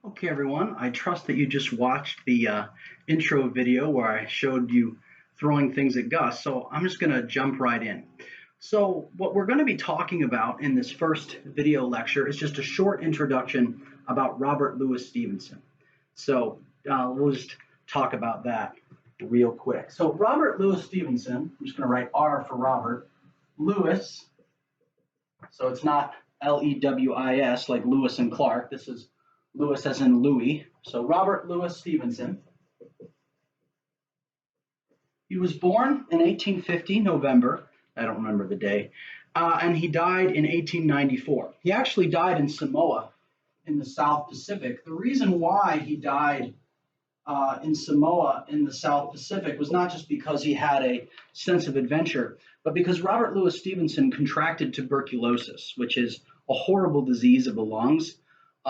Okay, everyone, I trust that you just watched the intro video where I showed you throwing things at Gus, so I'm just going to jump right in. So what we're going to be talking about in this first video lecture is just a short introduction about Robert Louis Stevenson. So we'll just talk about that real quick. So Robert Louis Stevenson, I'm just going to write R for Robert, Louis, so it's not Lewis like Lewis and Clark, this is Louis as in Louis. So Robert Louis Stevenson. He was born in 1850, November. I don't remember the day. And he died in 1894. He actually died in Samoa in the South Pacific. The reason why he died in Samoa in the South Pacific was not just because he had a sense of adventure, but because Robert Louis Stevenson contracted tuberculosis, which is a horrible disease of the lungs.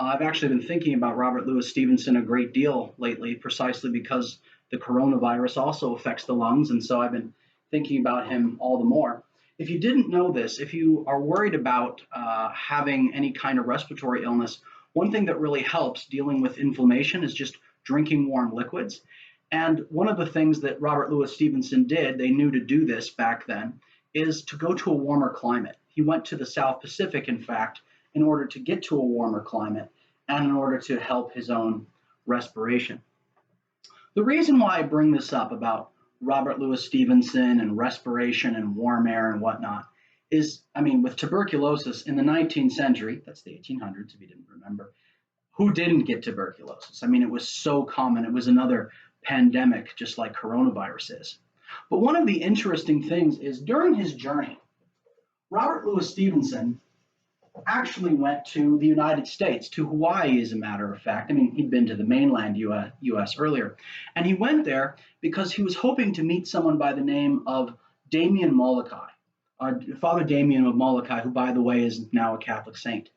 I've actually been thinking about Robert Louis Stevenson a great deal lately, precisely because the coronavirus also affects the lungs, and so I've been thinking about him all the more. If you didn't know this, if you are worried about having any kind of respiratory illness, one thing that really helps dealing with inflammation is just drinking warm liquids. And one of the things that Robert Louis Stevenson did, they knew to do this back then, is to go to a warmer climate. He went to the South Pacific, in fact, in order to get to a warmer climate and in order to help his own respiration. The reason why I bring this up about Robert Louis Stevenson and respiration and warm air and whatnot is, with tuberculosis in the 19th century, that's the 1800s if you didn't remember, who didn't get tuberculosis? It was so common. It was another pandemic, just like coronavirus is. But one of the interesting things is during his journey, Robert Louis Stevenson actually went to the United States, to Hawaii, as a matter of fact. He'd been to the mainland US earlier. And he went there because he was hoping to meet someone by the name of Damien Molokai, Father Damien of Molokai, who, by the way, is now a Catholic saint.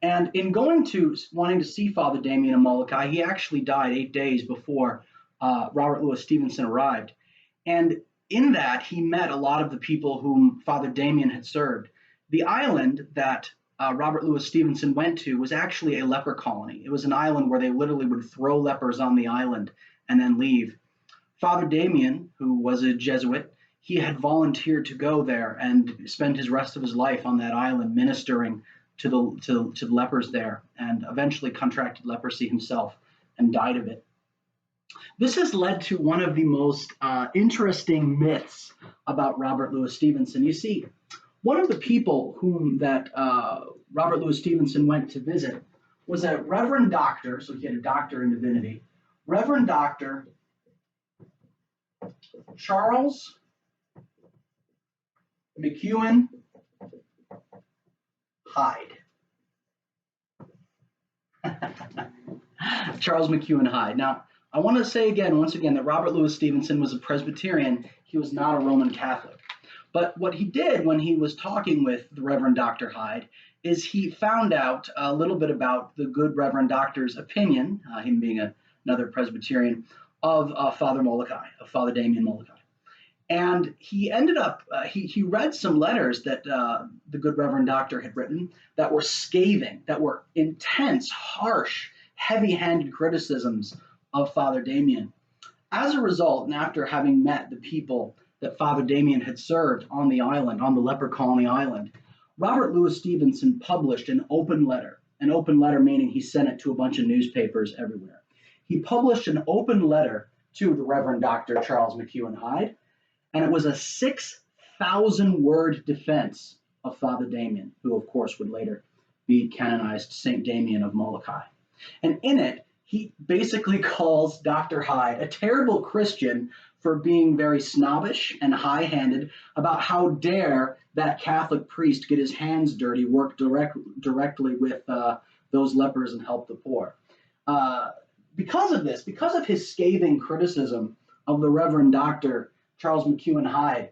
And in wanting to see Father Damien of Molokai, he actually died 8 days before Robert Louis Stevenson arrived. And in that, he met a lot of the people whom Father Damien had served. The island that Robert Louis Stevenson went to was actually a leper colony. It was an island where they literally would throw lepers on the island and then leave. Father Damien, who was a Jesuit, he had volunteered to go there and spend his rest of his life on that island ministering to the lepers there, and eventually contracted leprosy himself and died of it. This has led to one of the most interesting myths about Robert Louis Stevenson. You see, one of the people whom that Robert Louis Stevenson went to visit was a Reverend Doctor, so he had a doctor in divinity, Reverend Doctor Charles McEwen Hyde. Charles McEwen Hyde. Now, I want to say once again, that Robert Louis Stevenson was a Presbyterian. He was not a Roman Catholic. But what he did when he was talking with the Reverend Dr. Hyde is he found out a little bit about the good Reverend Doctor's opinion, him being another Presbyterian, of Father Molokai, of Father Damien Molokai. And he ended up, he read some letters that the good Reverend Doctor had written that were scathing, that were intense, harsh, heavy-handed criticisms of Father Damien. As a result, and after having met the people that Father Damien had served on the island, on the leper colony island, Robert Louis Stevenson published an open letter meaning he sent it to a bunch of newspapers everywhere. He published an open letter to the Reverend Dr. Charles McEwen Hyde, and it was a 6,000-word defense of Father Damien, who of course would later be canonized Saint Damien of Molokai. And in it, he basically calls Dr. Hyde a terrible Christian for being very snobbish and high-handed about how dare that Catholic priest get his hands dirty, work directly with those lepers and help the poor. Because of this, because of his scathing criticism of the Reverend Dr. Charles McEwen Hyde,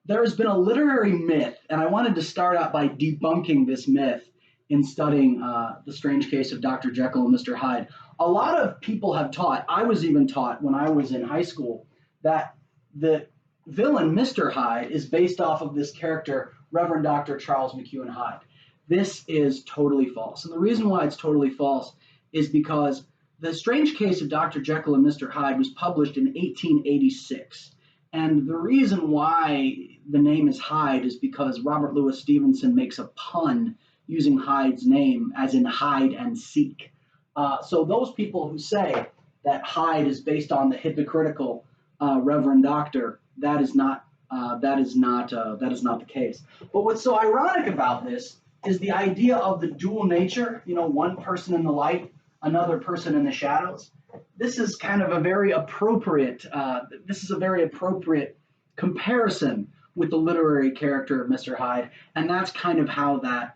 there has been a literary myth, and I wanted to start out by debunking this myth in studying The Strange Case of Dr. Jekyll and Mr. Hyde. A lot of people have taught, I was even taught when I was in high school, that the villain, Mr. Hyde, is based off of this character, Reverend Dr. Charles McEwen Hyde. This is totally false. And the reason why it's totally false is because The Strange Case of Dr. Jekyll and Mr. Hyde was published in 1886. And the reason why the name is Hyde is because Robert Louis Stevenson makes a pun using Hyde's name, as in hide and seek. So those people who say that Hyde is based on the hypocritical Reverend Doctor, that is not the case. But what's so ironic about this is the idea of the dual nature. One person in the light, another person in the shadows. This is kind of a very appropriate. This is a very appropriate comparison with the literary character of Mr. Hyde, and that's kind of how that.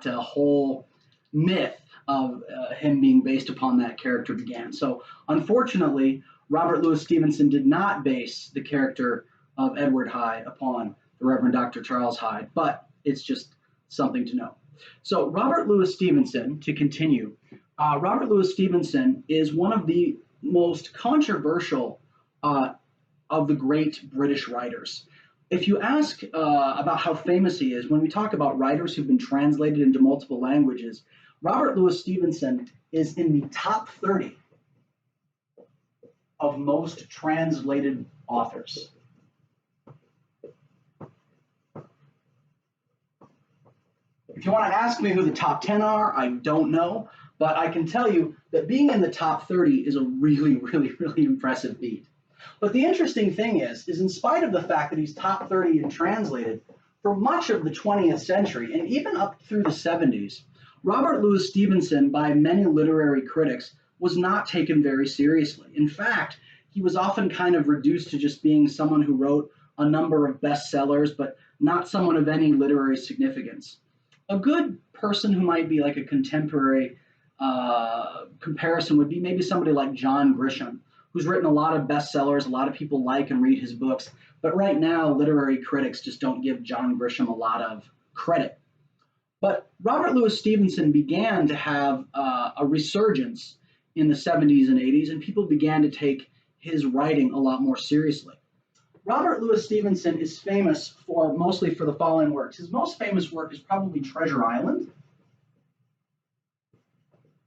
Whole myth of him being based upon that character began. So, unfortunately, Robert Louis Stevenson did not base the character of Edward Hyde upon the Reverend Dr. Charles Hyde, but it's just something to know. So, Robert Louis Stevenson, to continue, Robert Louis Stevenson is one of the most controversial of the great British writers. If you ask about how famous he is, when we talk about writers who've been translated into multiple languages, Robert Louis Stevenson is in the top 30 of most translated authors. If you want to ask me who the top 10 are, I don't know, but I can tell you that being in the top 30 is a really, really, really impressive feat. But the interesting thing is in spite of the fact that he's top 30 and translated, for much of the 20th century, and even up through the 70s, Robert Louis Stevenson, by many literary critics, was not taken very seriously. In fact, he was often kind of reduced to just being someone who wrote a number of bestsellers, but not someone of any literary significance. A good person who might be like a contemporary comparison would be maybe somebody like John Grisham, who's written a lot of bestsellers. A lot of people like and read his books. But right now, literary critics just don't give John Grisham a lot of credit. But Robert Louis Stevenson began to have a resurgence in the 70s and 80s, and people began to take his writing a lot more seriously. Robert Louis Stevenson is famous mostly for the following works. His most famous work is probably Treasure Island,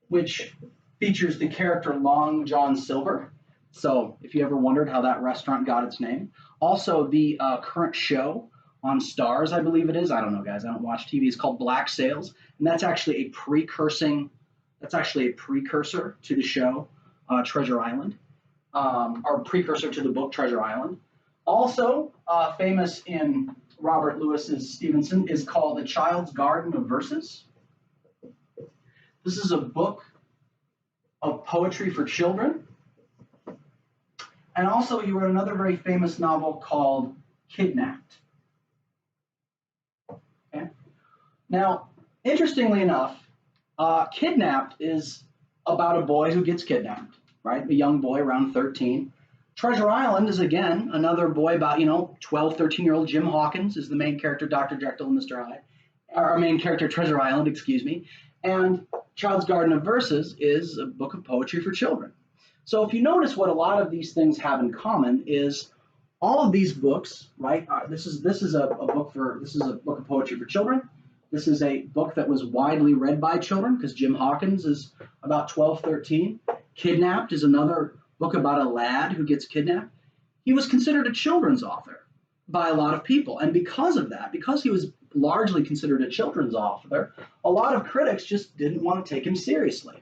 which features the character Long John Silver. So if you ever wondered how that restaurant got its name. Also, the current show on Starz, I believe it is. I don't know, guys. I don't watch TV. It's called Black Sails, and that's actually a precursor to the show Treasure Island, or precursor to the book Treasure Island. Also famous in Robert Louis Stevenson is called The Child's Garden of Verses. This is a book of poetry for children. And also, he wrote another very famous novel called Kidnapped. Okay? Now, interestingly enough, Kidnapped is about a boy who gets kidnapped, right? A young boy around 13. Treasure Island is, again, another boy about, 12, 13-year-old Jim Hawkins is the main character, Dr. Jekyll and Mr. Hyde. Our main character, Treasure Island, excuse me. And Child's Garden of Verses is a book of poetry for children. So if you notice what a lot of these things have in common is all of these books, right? This is a book of poetry for children. This is a book that was widely read by children because Jim Hawkins is about 12, 13. Kidnapped is another book about a lad who gets kidnapped. He was considered a children's author by a lot of people. And because of that, because he was largely considered a children's author, a lot of critics just didn't want to take him seriously.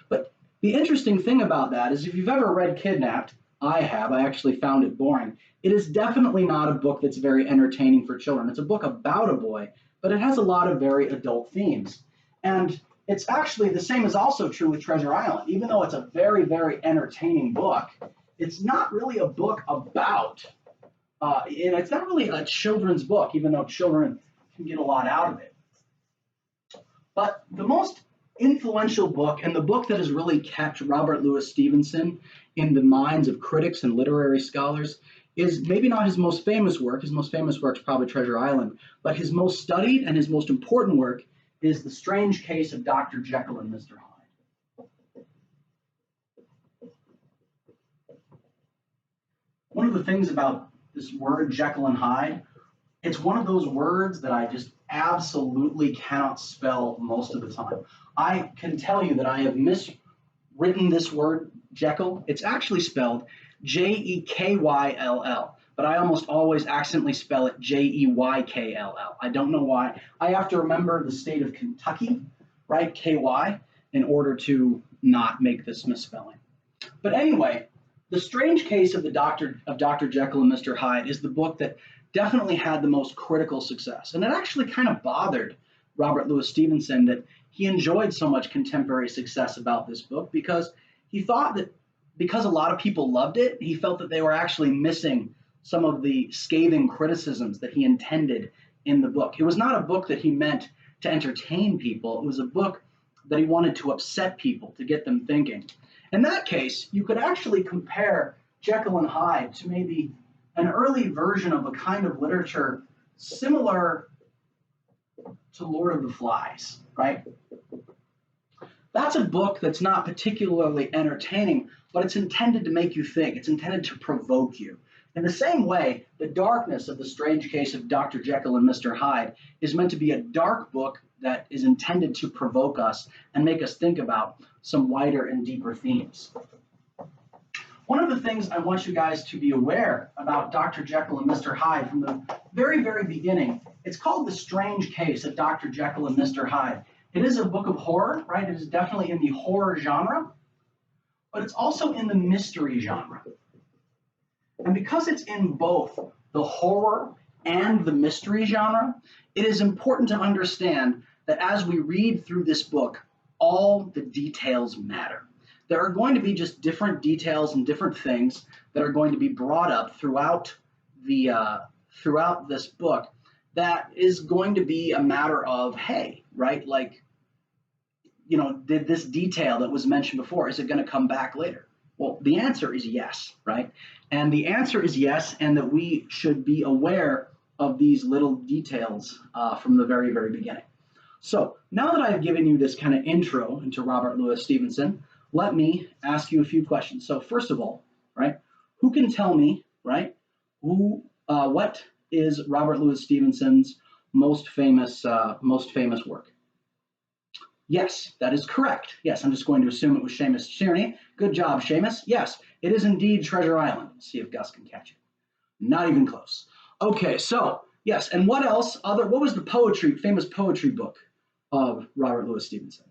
But the interesting thing about that is if you've ever read Kidnapped, I actually found it boring. It is definitely not a book that's very entertaining for children. It's a book about a boy, but it has a lot of very adult themes. And it's actually the same is also true with Treasure Island. Even though it's a very, very entertaining book, it's not really a book about, it's not really a children's book, even though children can get a lot out of it. But the most influential book, and the book that has really kept Robert Louis Stevenson in the minds of critics and literary scholars, is maybe not his most famous work. His most famous work is probably Treasure Island, but his most studied and his most important work is The Strange Case of Dr. Jekyll and Mr. Hyde. One of the things about this word Jekyll and Hyde, it's one of those words that I just absolutely cannot spell most of the time. I can tell you that I have miswritten this word, Jekyll. It's actually spelled JekYll, but I almost always accidentally spell it Jeykyll. I don't know why. I have to remember the state of Kentucky, right, KY, in order to not make this misspelling. But anyway, The Strange Case of Dr. Jekyll and Mr. Hyde is the book that definitely had the most critical success. And it actually kind of bothered Robert Louis Stevenson that he enjoyed so much contemporary success about this book, because he thought that because a lot of people loved it, he felt that they were actually missing some of the scathing criticisms that he intended in the book. It was not a book that he meant to entertain people. It was a book that he wanted to upset people, to get them thinking. In that case, you could actually compare Jekyll and Hyde to maybe an early version of a kind of literature similar to Lord of the Flies, right? That's a book that's not particularly entertaining, but it's intended to make you think. It's intended to provoke you. In the same way, The Darkness of the Strange Case of Dr. Jekyll and Mr. Hyde is meant to be a dark book that is intended to provoke us and make us think about some wider and deeper themes. One of the things I want you guys to be aware about Dr. Jekyll and Mr. Hyde from the very, very beginning, it's called The Strange Case of Dr. Jekyll and Mr. Hyde. It is a book of horror, right? It is definitely in the horror genre, but it's also in the mystery genre. And because it's in both the horror and the mystery genre, it is important to understand that as we read through this book, all the details matter. There are going to be just different details and different things that are going to be brought up throughout this book that is going to be a matter of, hey, right, like, you know, did this detail that was mentioned before, is it going to come back later? Well, the answer is yes, right? And the answer is yes, and that we should be aware of these little details from the very, very beginning. So now that I've given you this kind of intro into Robert Louis Stevenson, let me ask you a few questions. So first of all, right, who can tell me, right, what is Robert Louis Stevenson's most famous work? Yes, that is correct. Yes, I'm just going to assume it was Seamus Tierney. Good job, Seamus. Yes, it is indeed Treasure Island. Let's see if Gus can catch it. Not even close. Okay, so yes, and what else? What was the famous poetry book of Robert Louis Stevenson?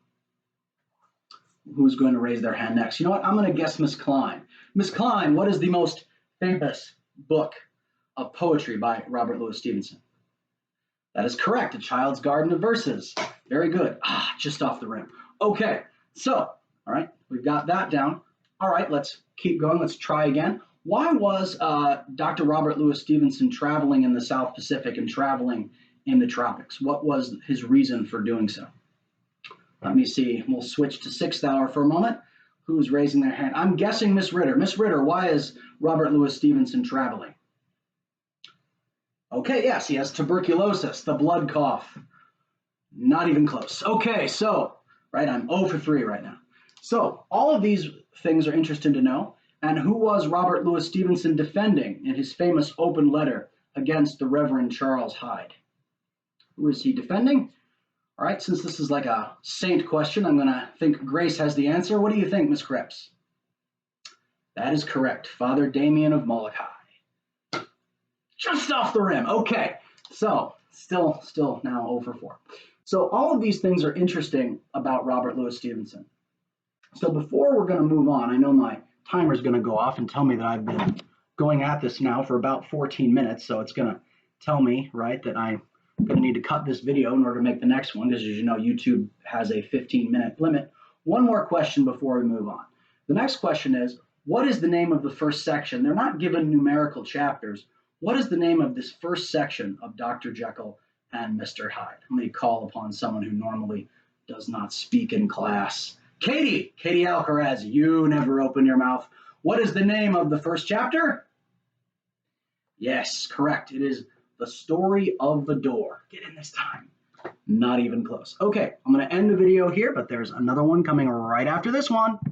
Who's going to raise their hand next? You know what? I'm going to guess Miss Klein. Miss Klein, what is the most famous book of poetry by Robert Louis Stevenson? That is correct. A Child's Garden of Verses. Very good. Just off the rim. Okay, so, all right, we've got that down. All right, let's keep going. Let's try again. Why was Dr. Robert Louis Stevenson traveling in the South Pacific and traveling in the tropics? What was his reason for doing so? Let me see. We'll switch to Sixth Hour for a moment. Who's raising their hand? I'm guessing Miss Ritter. Miss Ritter, why is Robert Louis Stevenson traveling? Okay, yes, he has tuberculosis, the blood cough. Not even close. Okay, so, right, I'm 0 for 3 right now. So, all of these things are interesting to know. And who was Robert Louis Stevenson defending in his famous open letter against the Reverend Charles Hyde? Who is he defending? All right, since this is like a saint question, I'm going to think Grace has the answer. What do you think, Miss Krebs? That is correct. Father Damien of Molokai. Just off the rim. Okay, so still now 0 for 4. So all of these things are interesting about Robert Louis Stevenson. So before we're going to move on, I know my timer is going to go off and tell me that I've been going at this now for about 14 minutes. So it's going to tell me, right, that I'm going to need to cut this video in order to make the next one, because as you know, YouTube has a 15-minute limit. One more question before we move on. The next question is, what is the name of the first section? They're not given numerical chapters. What is the name of this first section of Dr. Jekyll and Mr. Hyde? Let me call upon someone who normally does not speak in class. Katie Alcaraz, you never open your mouth. What is the name of the first chapter? Yes, correct. It is The Story of the Door. Get in this time. Not even close. Okay, I'm going to end the video here, but there's another one coming right after this one.